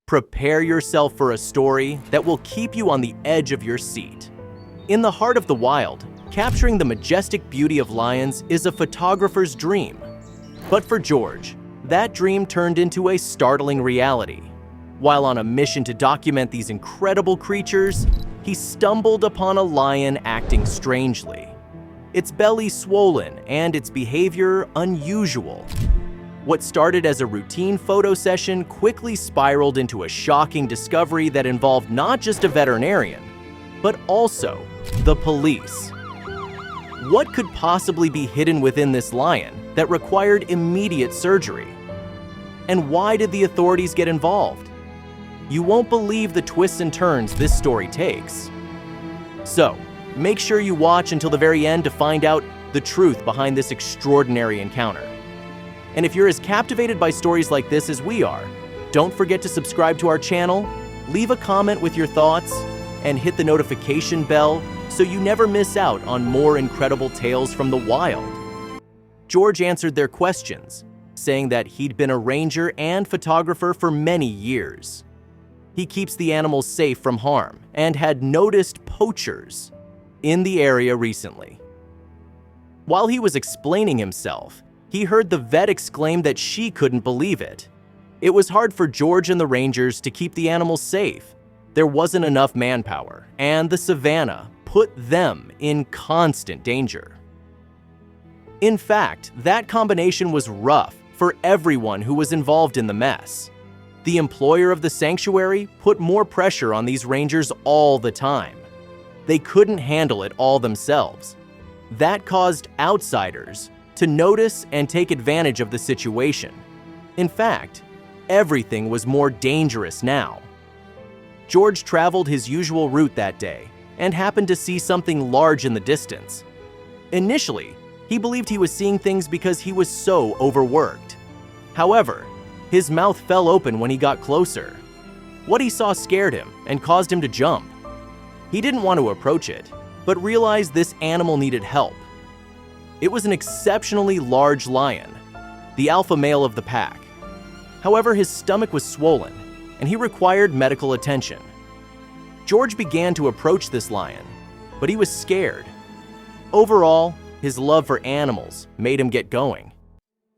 Prepare yourself for a story that will keep you on the edge of your seat. In the heart of the wild, capturing the majestic beauty of lions is a photographer's dream. But for George, that dream turned into a startling reality. While on a mission to document these incredible creatures, he stumbled upon a lion acting strangely. Its belly swollen and its behavior unusual. What started as a routine photo session quickly spiraled into a shocking discovery that involved not just a veterinarian, but also the police. What could possibly be hidden within this lion that required immediate surgery? And why did the authorities get involved? You won't believe the twists and turns this story takes. So, make sure you watch until the very end to find out the truth behind this extraordinary encounter. And if you're as captivated by stories like this as we are, don't forget to subscribe to our channel, leave a comment with your thoughts, and hit the notification bell so you never miss out on more incredible tales from the wild. George answered their questions, saying that he'd been a ranger and photographer for many years. He keeps the animals safe from harm and had noticed poachers in the area recently. While he was explaining himself, he heard the vet exclaim that she couldn't believe it. It was hard for George and the rangers to keep the animals safe. There wasn't enough manpower, and the savannah put them in constant danger. In fact, that combination was rough for everyone who was involved in the mess. The employer of the sanctuary put more pressure on these rangers all the time. They couldn't handle it all themselves. That caused outsiders to notice and take advantage of the situation. In fact, everything was more dangerous now. George traveled his usual route that day and happened to see something large in the distance. Initially, he believed he was seeing things because he was so overworked. However, his mouth fell open when he got closer. What he saw scared him and caused him to jump. He didn't want to approach it, but realized this animal needed help. It was an exceptionally large lion, the alpha male of the pack. However, his stomach was swollen, and he required medical attention. George began to approach this lion, but he was scared. Overall, his love for animals made him get going.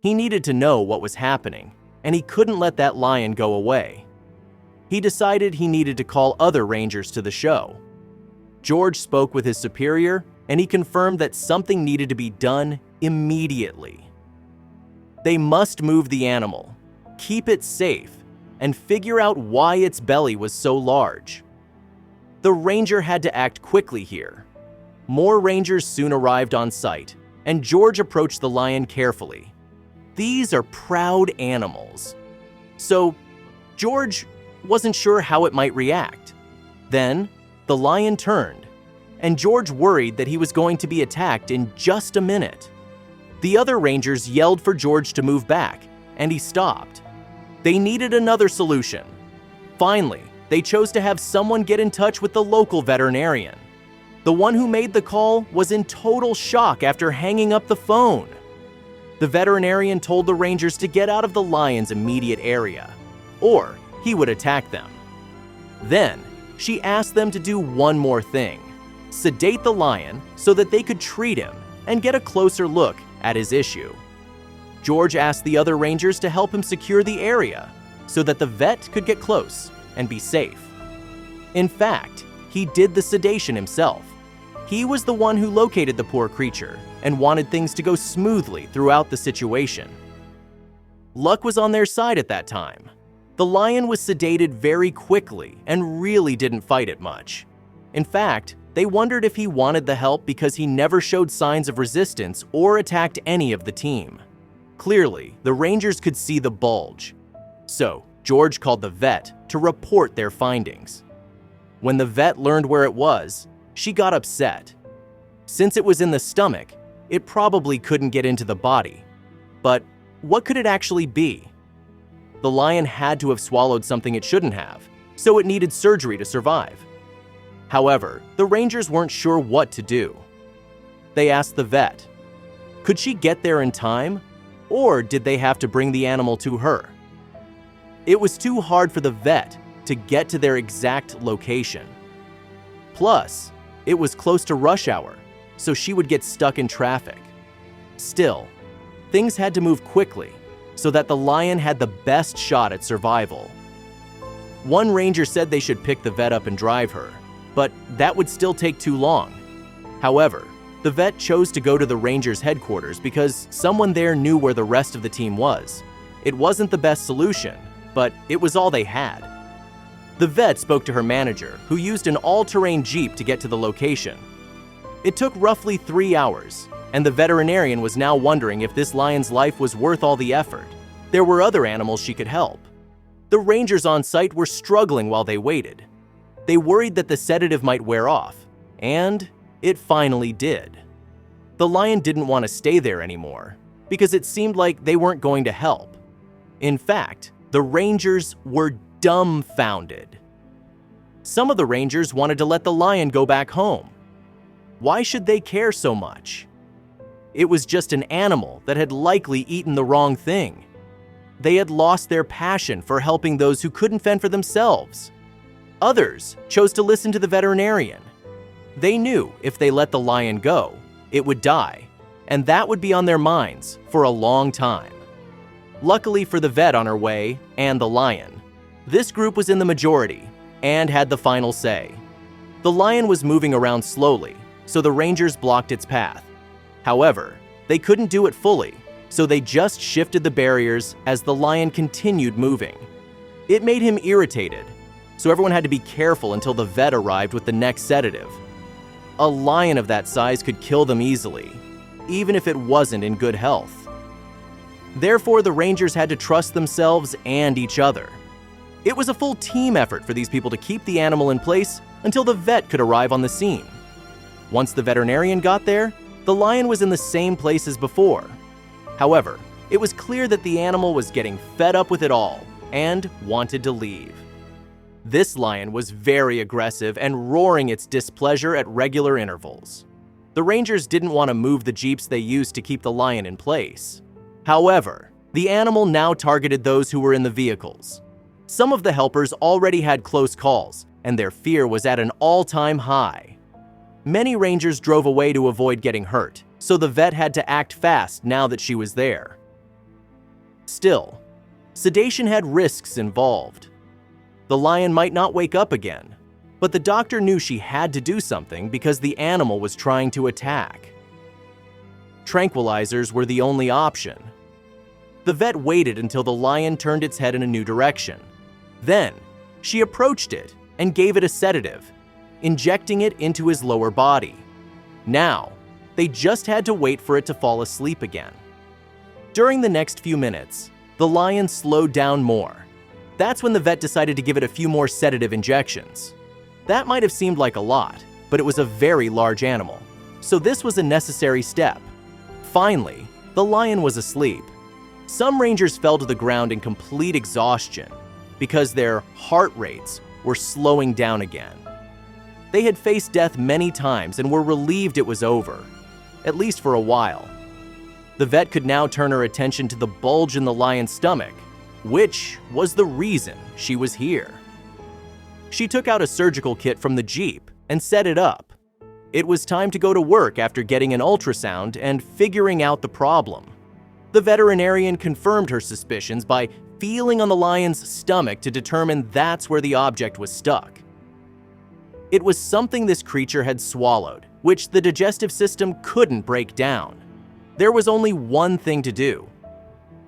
He needed to know what was happening, and he couldn't let that lion go away. He decided he needed to call other rangers to the show. George spoke with his superior, and he confirmed that something needed to be done immediately. They must move the animal, keep it safe, and figure out why its belly was so large. The ranger had to act quickly here. More rangers soon arrived on site, and George approached the lion carefully. These are proud animals. So, George wasn't sure how it might react. Then, the lion turned, and George worried that he was going to be attacked in just a minute. The other rangers yelled for George to move back, and he stopped. They needed another solution. Finally, they chose to have someone get in touch with the local veterinarian. The one who made the call was in total shock after hanging up the phone. The veterinarian told the rangers to get out of the lion's immediate area, or he would attack them. Then, she asked them to do one more thing: sedate the lion so that they could treat him and get a closer look at his issue. George asked the other rangers to help him secure the area so that the vet could get close and be safe. In fact, he did the sedation himself. He was the one who located the poor creature and wanted things to go smoothly throughout the situation. Luck was on their side at that time. The lion was sedated very quickly and really didn't fight it much. In fact, they wondered if he wanted the help because he never showed signs of resistance or attacked any of the team. Clearly, the rangers could see the bulge. So, George called the vet to report their findings. When the vet learned where it was, she got upset. Since it was in the stomach, it probably couldn't get into the body. But what could it actually be? The lion had to have swallowed something it shouldn't have, so it needed surgery to survive. However, the rangers weren't sure what to do. They asked the vet, could she get there in time, or did they have to bring the animal to her? It was too hard for the vet to get to their exact location. Plus, it was close to rush hour, so she would get stuck in traffic. Still, things had to move quickly so that the lion had the best shot at survival. One ranger said they should pick the vet up and drive her, but that would still take too long. However, the vet chose to go to the ranger's headquarters because someone there knew where the rest of the team was. It wasn't the best solution, but it was all they had. The vet spoke to her manager, who used an all-terrain jeep to get to the location. It took roughly 3 hours, and the veterinarian was now wondering if this lion's life was worth all the effort. There were other animals she could help. The rangers on site were struggling while they waited. They worried that the sedative might wear off, and it finally did. The lion didn't want to stay there anymore because it seemed like they weren't going to help. In fact, the rangers were dumbfounded. Some of the rangers wanted to let the lion go back home. Why should they care so much? It was just an animal that had likely eaten the wrong thing. They had lost their passion for helping those who couldn't fend for themselves. Others chose to listen to the veterinarian. They knew if they let the lion go, it would die, and that would be on their minds for a long time. Luckily for the vet on her way and the lion, this group was in the majority and had the final say. The lion was moving around slowly, so the rangers blocked its path. However, they couldn't do it fully, so they just shifted the barriers as the lion continued moving. It made him irritated, so everyone had to be careful until the vet arrived with the next sedative. A lion of that size could kill them easily, even if it wasn't in good health. Therefore, the rangers had to trust themselves and each other. It was a full team effort for these people to keep the animal in place until the vet could arrive on the scene. Once the veterinarian got there, the lion was in the same place as before. However, it was clear that the animal was getting fed up with it all and wanted to leave. This lion was very aggressive and roaring its displeasure at regular intervals. The rangers didn't want to move the jeeps they used to keep the lion in place. However, the animal now targeted those who were in the vehicles. Some of the helpers already had close calls, and their fear was at an all-time high. Many rangers drove away to avoid getting hurt, so the vet had to act fast now that she was there. Still, sedation had risks involved. The lion might not wake up again, but the doctor knew she had to do something because the animal was trying to attack. Tranquilizers were the only option. The vet waited until the lion turned its head in a new direction. Then, she approached it and gave it a sedative, injecting it into his lower body. Now, they just had to wait for it to fall asleep again. During the next few minutes, the lion slowed down more. That's when the vet decided to give it a few more sedative injections. That might have seemed like a lot, but it was a very large animal, so this was a necessary step. Finally, the lion was asleep. Some rangers fell to the ground in complete exhaustion because their heart rates were slowing down again. They had faced death many times and were relieved it was over, at least for a while. The vet could now turn her attention to the bulge in the lion's stomach, which was the reason she was here. She took out a surgical kit from the Jeep and set it up. It was time to go to work after getting an ultrasound and figuring out the problem. The veterinarian confirmed her suspicions by feeling on the lion's stomach to determine that's where the object was stuck. It was something this creature had swallowed, which the digestive system couldn't break down. There was only one thing to do.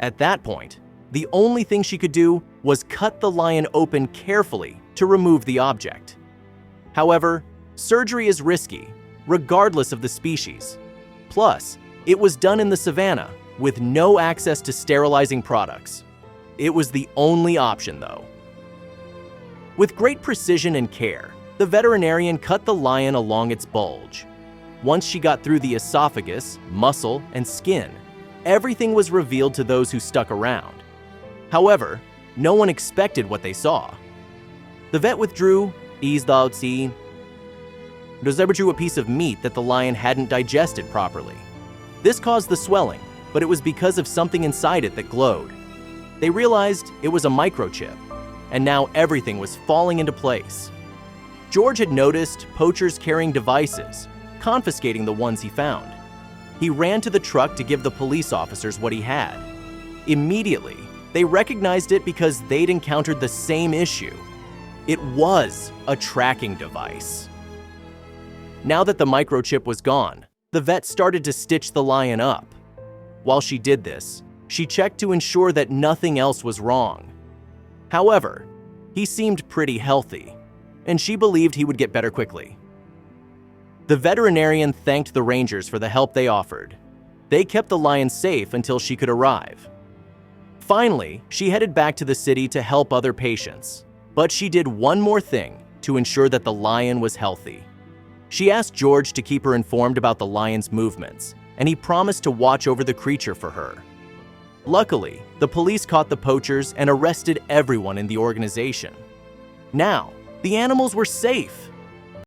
At that point, the only thing she could do was cut the lion open carefully to remove the object. However, surgery is risky, regardless of the species. Plus, it was done in the savannah with no access to sterilizing products. It was the only option, though. With great precision and care, the veterinarian cut the lion along its bulge. Once she got through the esophagus, muscle, and skin, everything was revealed to those who stuck around. However, no one expected what they saw. The vet withdrew, eased out see. There drew a piece of meat that the lion hadn't digested properly. This caused the swelling, but it was because of something inside it that glowed. They realized it was a microchip, and now everything was falling into place. George had noticed poachers carrying devices, confiscating the ones he found. He ran to the truck to give the police officers what he had. Immediately, they recognized it because they'd encountered the same issue. It was a tracking device. Now that the microchip was gone, the vet started to stitch the lion up. While she did this, she checked to ensure that nothing else was wrong. However, he seemed pretty healthy, and she believed he would get better quickly. The veterinarian thanked the rangers for the help they offered. They kept the lion safe until she could arrive. Finally, she headed back to the city to help other patients, but she did one more thing to ensure that the lion was healthy. She asked George to keep her informed about the lion's movements, and he promised to watch over the creature for her. Luckily, the police caught the poachers and arrested everyone in the organization. Now, the animals were safe,